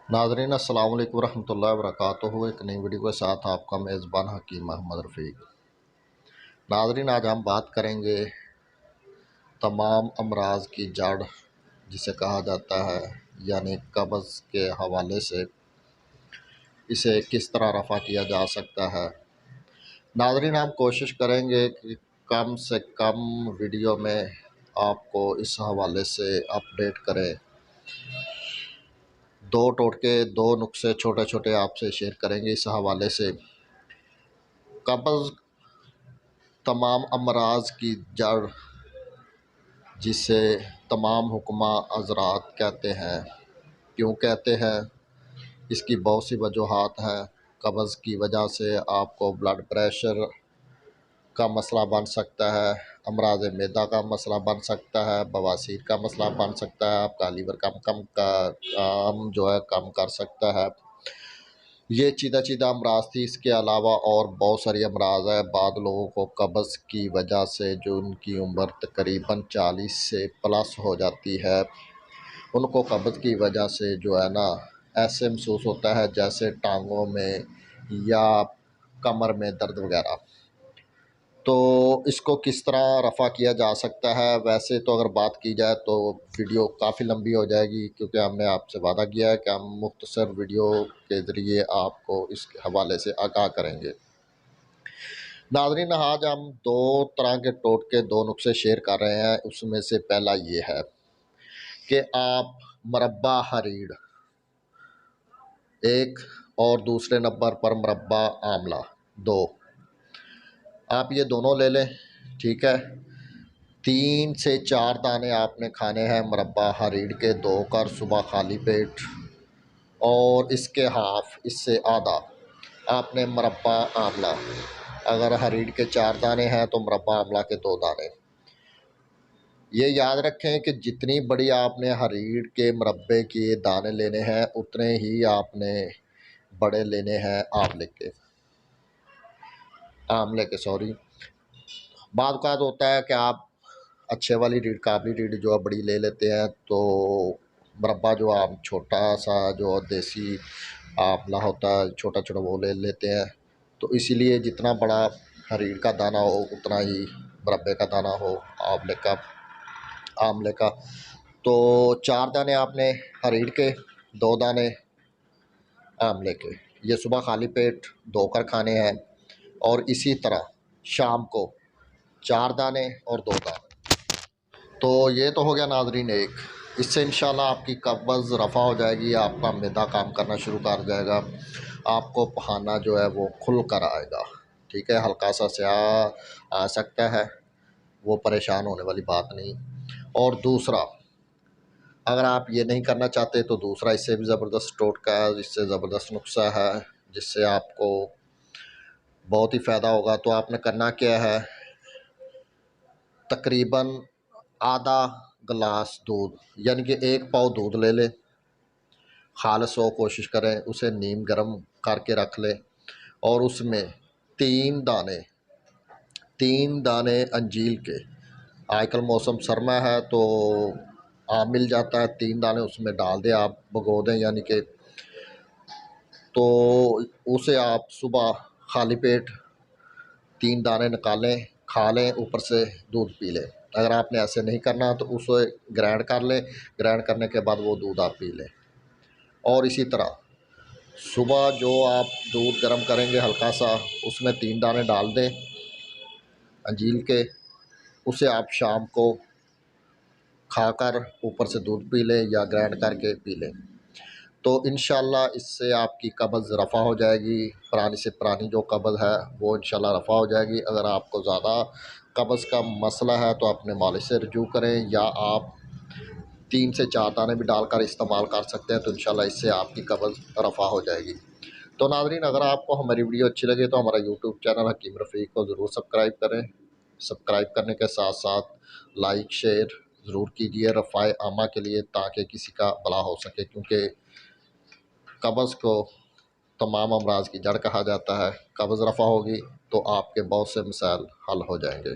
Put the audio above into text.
नाज़रीन अस्सलाम वालेकुम रहमतुल्लाहि व बरकातुहू। एक नई वीडियो के साथ आपका मेज़बान हकीम अहमद रफ़ीक। नाज़रीन आज हम बात करेंगे तमाम अमराज़ की जड़ जिसे कहा जाता है यानी कब्ज़ के हवाले से इसे किस तरह रफ़ा किया जा सकता है। नाज़रीन हम कोशिश करेंगे कि कम से कम वीडियो में आपको इस हवाले से अपडेट करें। दो टोटके दो नुस्खे छोटे छोटे आपसे शेयर करेंगे इस हवाले से। कब्ज़ तमाम अमराज़ की जड़ जिसे तमाम हुक्मा हज़रात कहते हैं। क्यों कहते हैं, इसकी बहुत सी वजूहात हैं। कब्ज़ की वजह से आपको ब्लड प्रेशर का मसला बन सकता है, अमराज़ मैदा का मसला बन सकता है, बवासीर का मसला बन सकता है, आपका लीवर काम जो है कम कर सकता है। ये चीदा अमराज थी। इसके अलावा और बहुत सारी अमराज है। बाद लोगों को कब्ज़ की वजह से जो उनकी उम्र तकरीबन 40 से प्लस हो जाती है, उनको कब्ज़ की वजह से जो है ना ऐसे महसूस होता है जैसे टांगों में या कमर में दर्द वगैरह। तो इसको किस तरह रफ़ा किया जा सकता है। वैसे तो अगर बात की जाए तो वीडियो काफ़ी लंबी हो जाएगी, क्योंकि हमने आपसे वादा किया है कि हम मुख्तसर वीडियो के ज़रिए आपको इस हवाले से आगाह करेंगे। नाज़रीन आज हम दो तरह के टोटके दो नुस्खे शेयर कर रहे हैं। उसमें से पहला ये है कि आप मुरब्बा हरीड़ एक और दूसरे नंबर पर मुरब्बा आंवला दो, आप ये दोनों ले लें। ठीक है, 3 से 4 दाने आपने खाने हैं मुरब्बा हरीड़ के, दो कर सुबह खाली पेट। और इसके हाफ, इससे आधा आपने मुरब्बा आंवला, अगर हरीड़ के 4 दाने हैं तो मुरब्बा आंवला के 2 दाने। ये याद रखें कि जितनी बड़ी आपने हरीड़ के मुरब्बे के दाने लेने हैं उतने ही आपने बड़े लेने हैं आंवले के सॉरी। बाद का होता है कि आप अच्छे वाली रीढ़, काबली रीढ़ जो है बड़ी ले लेते हैं, तो मुरब्बा जो आप छोटा सा जो देसी आंवला होता है छोटा छोटा वो ले लेते हैं। तो इसीलिए जितना बड़ा हरीड़ का दाना हो उतना ही मुरब्बे का दाना हो आंवले का। तो 4 दाने आपने हरीड़ के, 2 दाने आंवले के, ये सुबह खाली पेट धोकर खाने हैं। और इसी तरह शाम को 4 दाने और 2 दाने। तो ये तो हो गया नाज़रीन एक। इससे इंशाल्लाह आपकी कब्ज़ रफ़ा हो जाएगी, आपका मैदा काम करना शुरू कर जाएगा, आपको पखाना जो है वो खुल कर आएगा। ठीक है, हल्का सा स्याह आ सकता है, वो परेशान होने वाली बात नहीं। और दूसरा, अगर आप ये नहीं करना चाहते तो दूसरा इससे भी ज़बरदस्त टोटका है, इससे ज़बरदस्त नुस्खा है जिससे आपको बहुत ही फ़ायदा होगा। तो आपने करना क्या है, तकरीबन आधा गिलास दूध यानी कि 1 पाव दूध ले लें, खालिस हो कोशिश करें, उसे नीम गर्म करके रख लें। और उसमें 3 दाने 3 दाने अंजीर के, आजकल मौसम सरमा है तो आम मिल जाता है, 3 दाने उसमें डाल दें, आप भिगो दें यानी कि। तो उसे आप सुबह खाली पेट 3 दाने निकालें, खा लें, ऊपर से दूध पी लें। अगर आपने ऐसे नहीं करना तो उसे ग्राइंड कर लें, ग्राइंड करने के बाद वो दूध आप पी लें। और इसी तरह सुबह जो आप दूध गर्म करेंगे हल्का सा, उसमें 3 दाने डाल दें अंजीर के, उसे आप शाम को खाकर ऊपर से दूध पी लें या ग्राइंड करके पी लें। तो इंशाल्लाह इससे आपकी कब्ज़ रफ़ा हो जाएगी। पुरानी से पुरानी जो कब्ज़ है वो इंशाल्लाह रफ़ा हो जाएगी। अगर आपको ज़्यादा कब्ज़ का मसला है तो अपने मालिश से रजू करें, या आप 3 से 4 दाने भी डालकर इस्तेमाल कर सकते हैं। तो इंशाल्लाह इससे आपकी कब्ज़ रफ़ा हो जाएगी। तो नाज़रीन अगर आपको हमारी वीडियो अच्छी लगे तो हमारा यूट्यूब चैनल हकीम रफ़ीक को ज़रूर सब्सक्राइब करें। सब्सक्राइब करने के साथ साथ लाइक शेयर ज़रूर कीजिए रफ़ाए आमा के लिए, ताकि किसी का भला हो सके। क्योंकि कब्ज़ को तमाम अमराज की जड़ कहा जाता है। कब्ज़ रफ़ा होगी तो आपके बहुत से मसाइल हल हो जाएंगे।